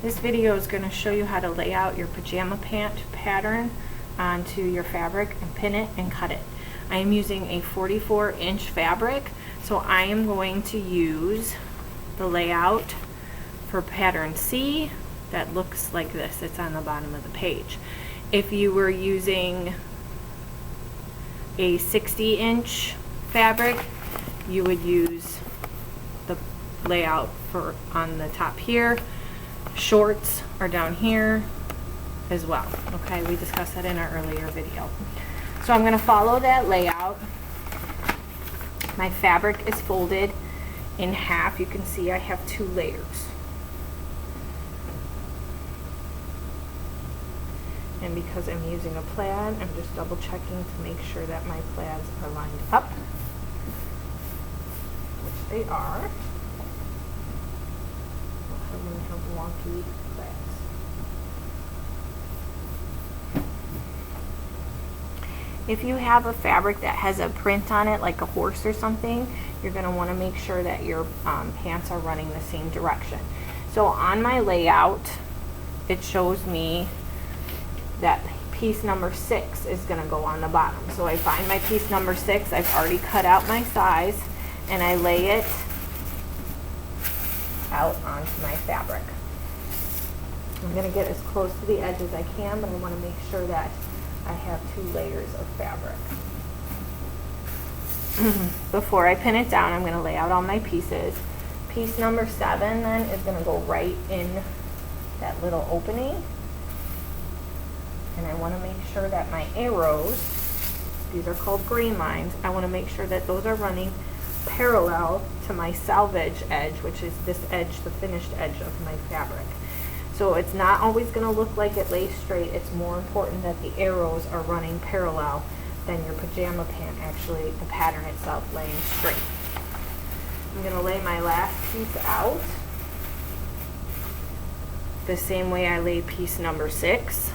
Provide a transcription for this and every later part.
This video is going to show you how to lay out your pajama pant pattern onto your fabric and pin it and cut it. I am using a 44-inch fabric, so I am going to use the layout for pattern C that looks like this. It's on the bottom of the page. If you were using a 60-inch fabric, you would use the layout for on the top here. Shorts are down here as well. Okay, we discussed that in our earlier video. So I'm going to follow that layout. My fabric is folded in half. You can see I have 2 layers. And because I'm using a plaid, I'm just double checking to make sure that my plaids are lined up, which they are. I'm going to have wonky plaids. If you have a fabric that has a print on it, like a horse or something, you're going to want to make sure that your pants are running the same direction. So on my layout, it shows me that piece number 6 is going to go on the bottom. So I find my piece number 6, I've already cut out my size, and I lay it out onto my fabric. I'm going to get as close to the edge as I can, but I want to make sure that I have 2 layers of fabric. Before I pin it down, I'm going to lay out all my pieces. Piece number 7 then is going to go right in that little opening. And I want to make sure that my arrows, these are called grain lines, I want to make sure that those are running parallel to my selvage edge, which is this edge, the finished edge of my fabric. So it's not always going to look like it lays straight. It's more important that the arrows are running parallel than your pajama pant actually, the pattern itself, laying straight. I'm going to lay my last piece out the same way I laid piece number 6.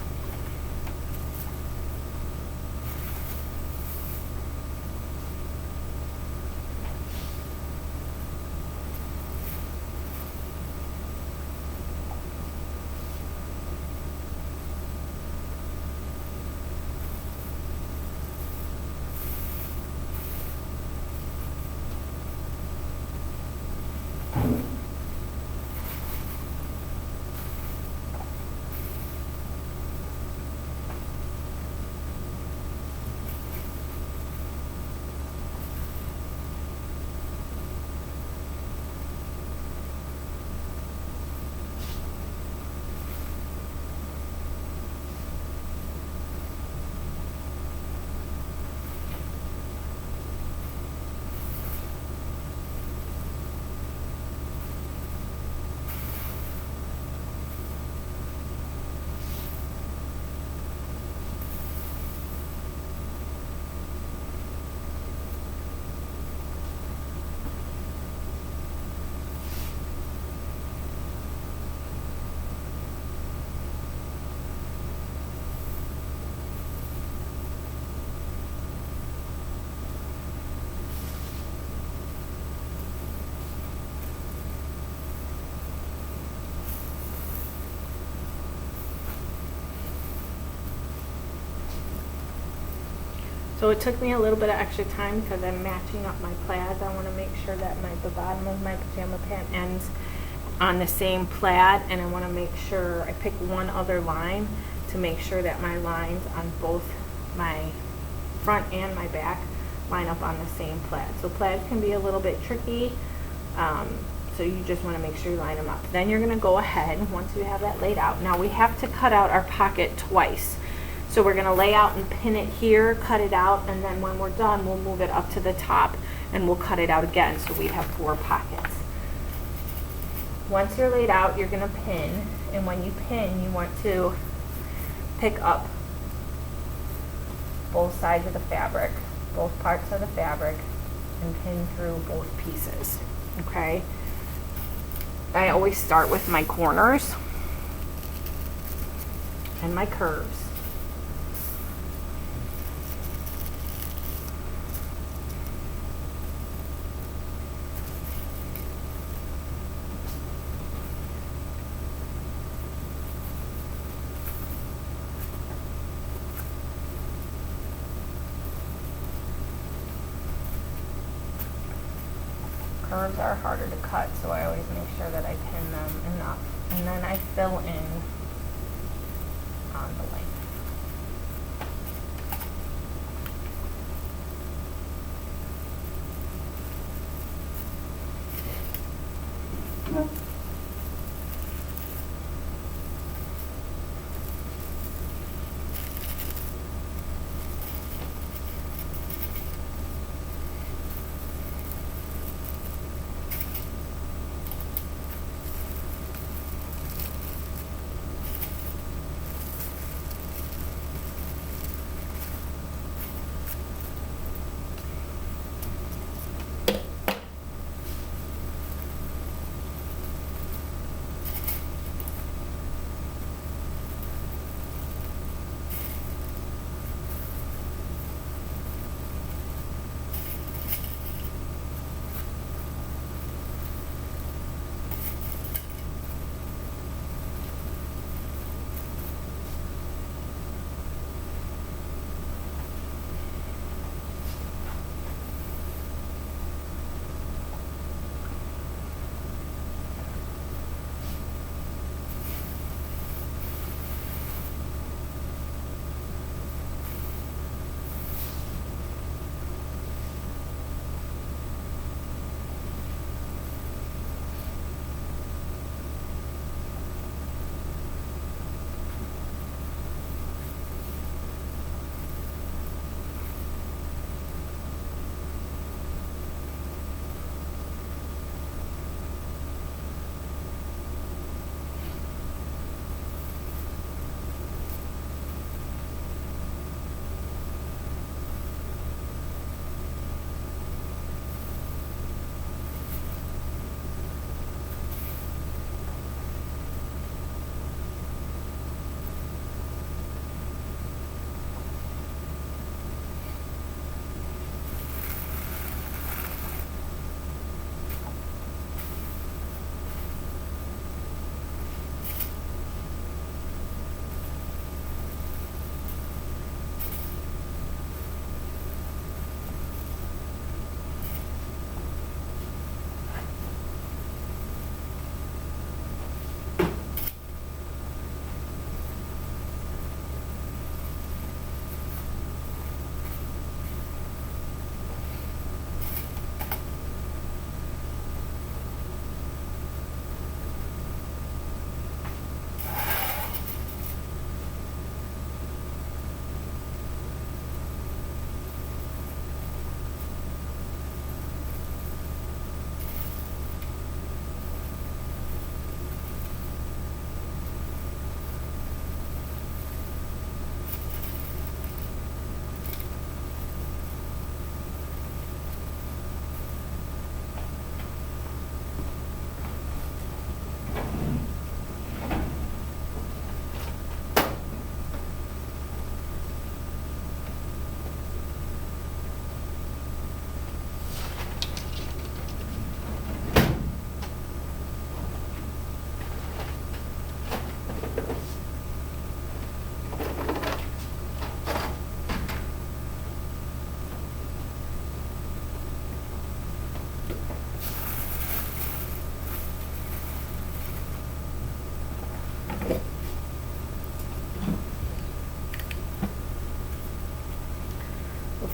So it took me a little bit of extra time because I'm matching up my plaids. I want to make sure that the bottom of my pajama pant ends on the same plaid, and I want to make sure I pick one other line to make sure that my lines on both my front and my back line up on the same plaid. So plaids can be a little bit tricky, so you just want to make sure you line them up. Then you're going to go ahead, once you have that laid out, now we have to cut out our pocket twice. So we're going to lay out and pin it here, cut it out, and then when we're done, we'll move it up to the top and we'll cut it out again, so we have 4 pockets. Once you're laid out, you're going to pin, and when you pin, you want to pick up both sides of the fabric, both parts of the fabric, and pin through both pieces, okay? I always start with my corners and my curves. curves are harder to cut, so I always make sure that I pin them enough. And then I fill in on the length.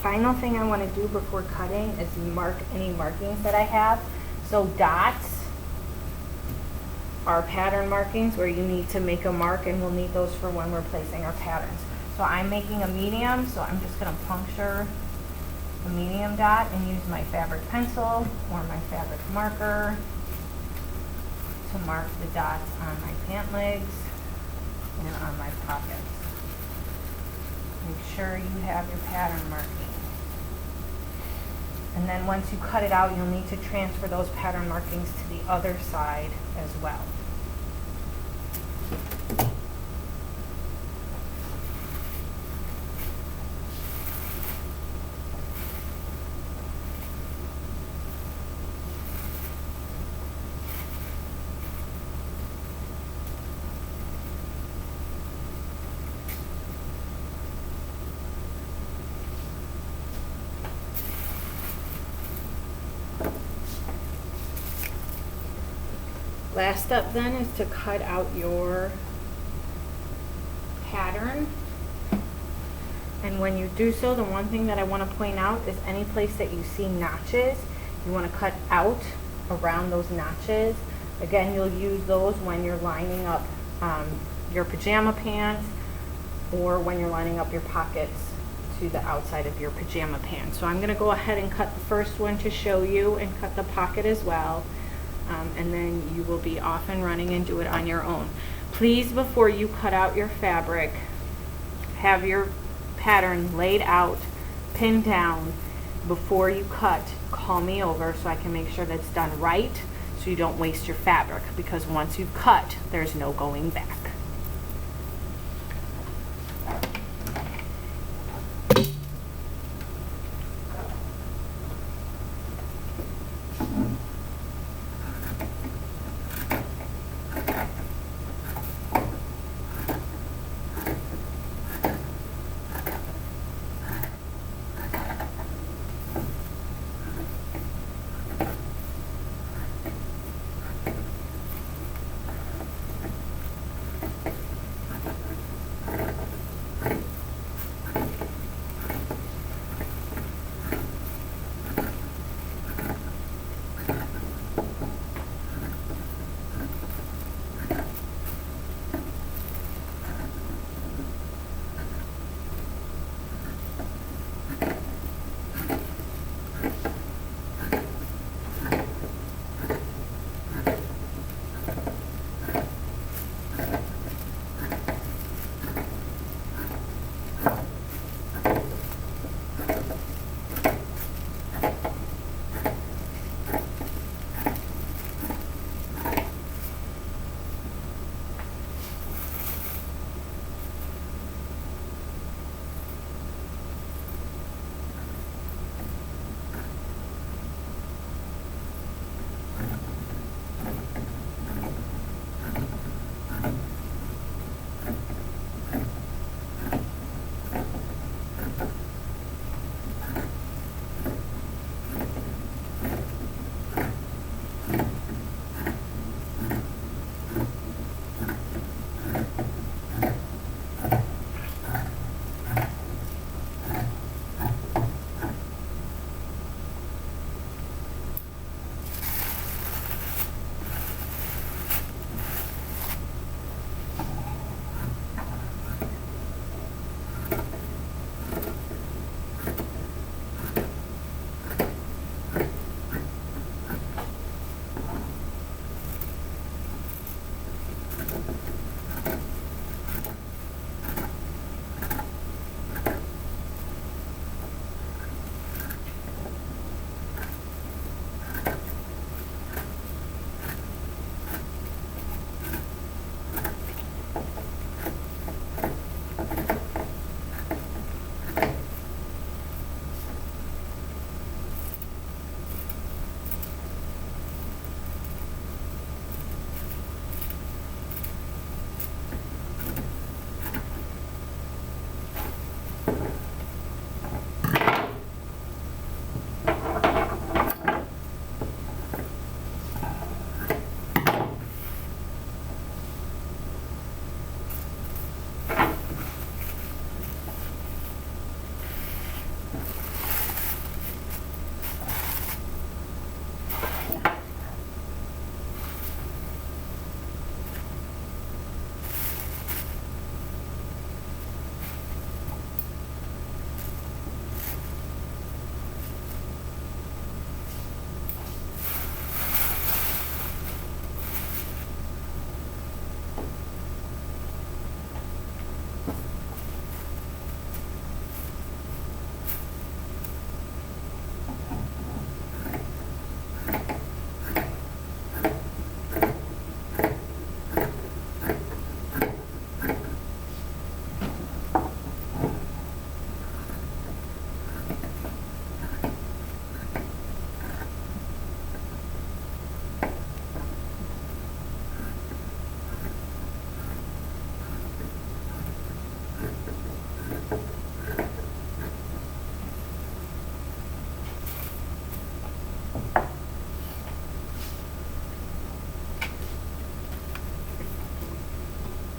Final thing I want to do before cutting is mark any markings that I have. So dots are pattern markings where you need to make a mark, and we'll need those for when we're placing our patterns. So I'm making a medium, so I'm just going to puncture a medium dot and use my fabric pencil or my fabric marker to mark the dots on my pant legs and on my pockets. Make sure you have your pattern marking. And then once you cut it out, you'll need to transfer those pattern markings to the other side as well. Last step then is to cut out your pattern. And when you do so, the one thing that I want to point out is any place that you see notches, you want to cut out around those notches. Again, you'll use those when you're lining up your pajama pants or when you're lining up your pockets to the outside of your pajama pants. So I'm going to go ahead and cut the first one to show you and cut the pocket as well. And then you will be off and running and do it on your own. Please, before you cut out your fabric, have your pattern laid out, pinned down. Before you cut, call me over so I can make sure that's done right so you don't waste your fabric, because once you've cut, there's no going back.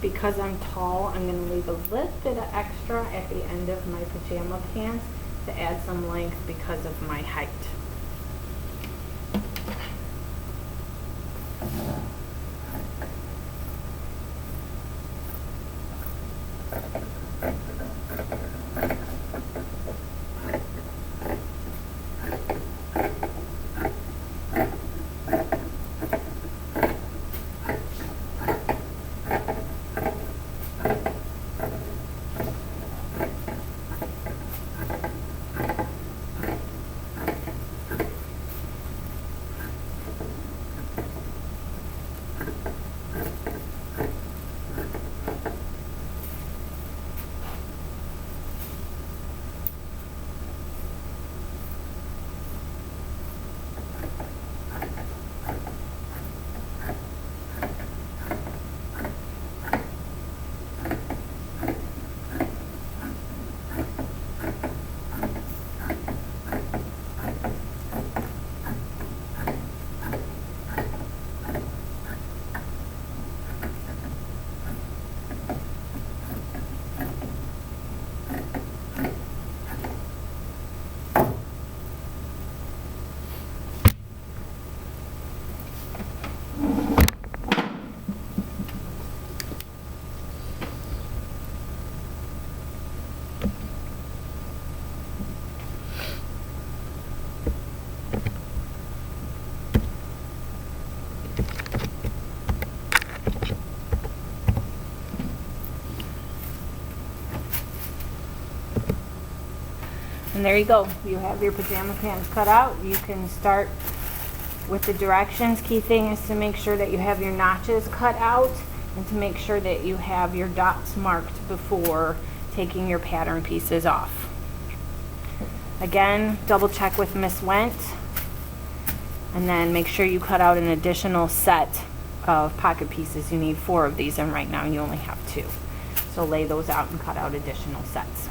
because I'm tall, I'm going to leave a little bit of extra at the end of my pajama pants to add some length because of my height. And there you go. You have your pajama pants cut out. You can start with the directions. Key thing is to make sure that you have your notches cut out and to make sure that you have your dots marked before taking your pattern pieces off. Again, double check with Miss Went, and then make sure you cut out an additional set of pocket pieces. You need 4 of these, and right now you only have 2. So lay those out and cut out additional sets.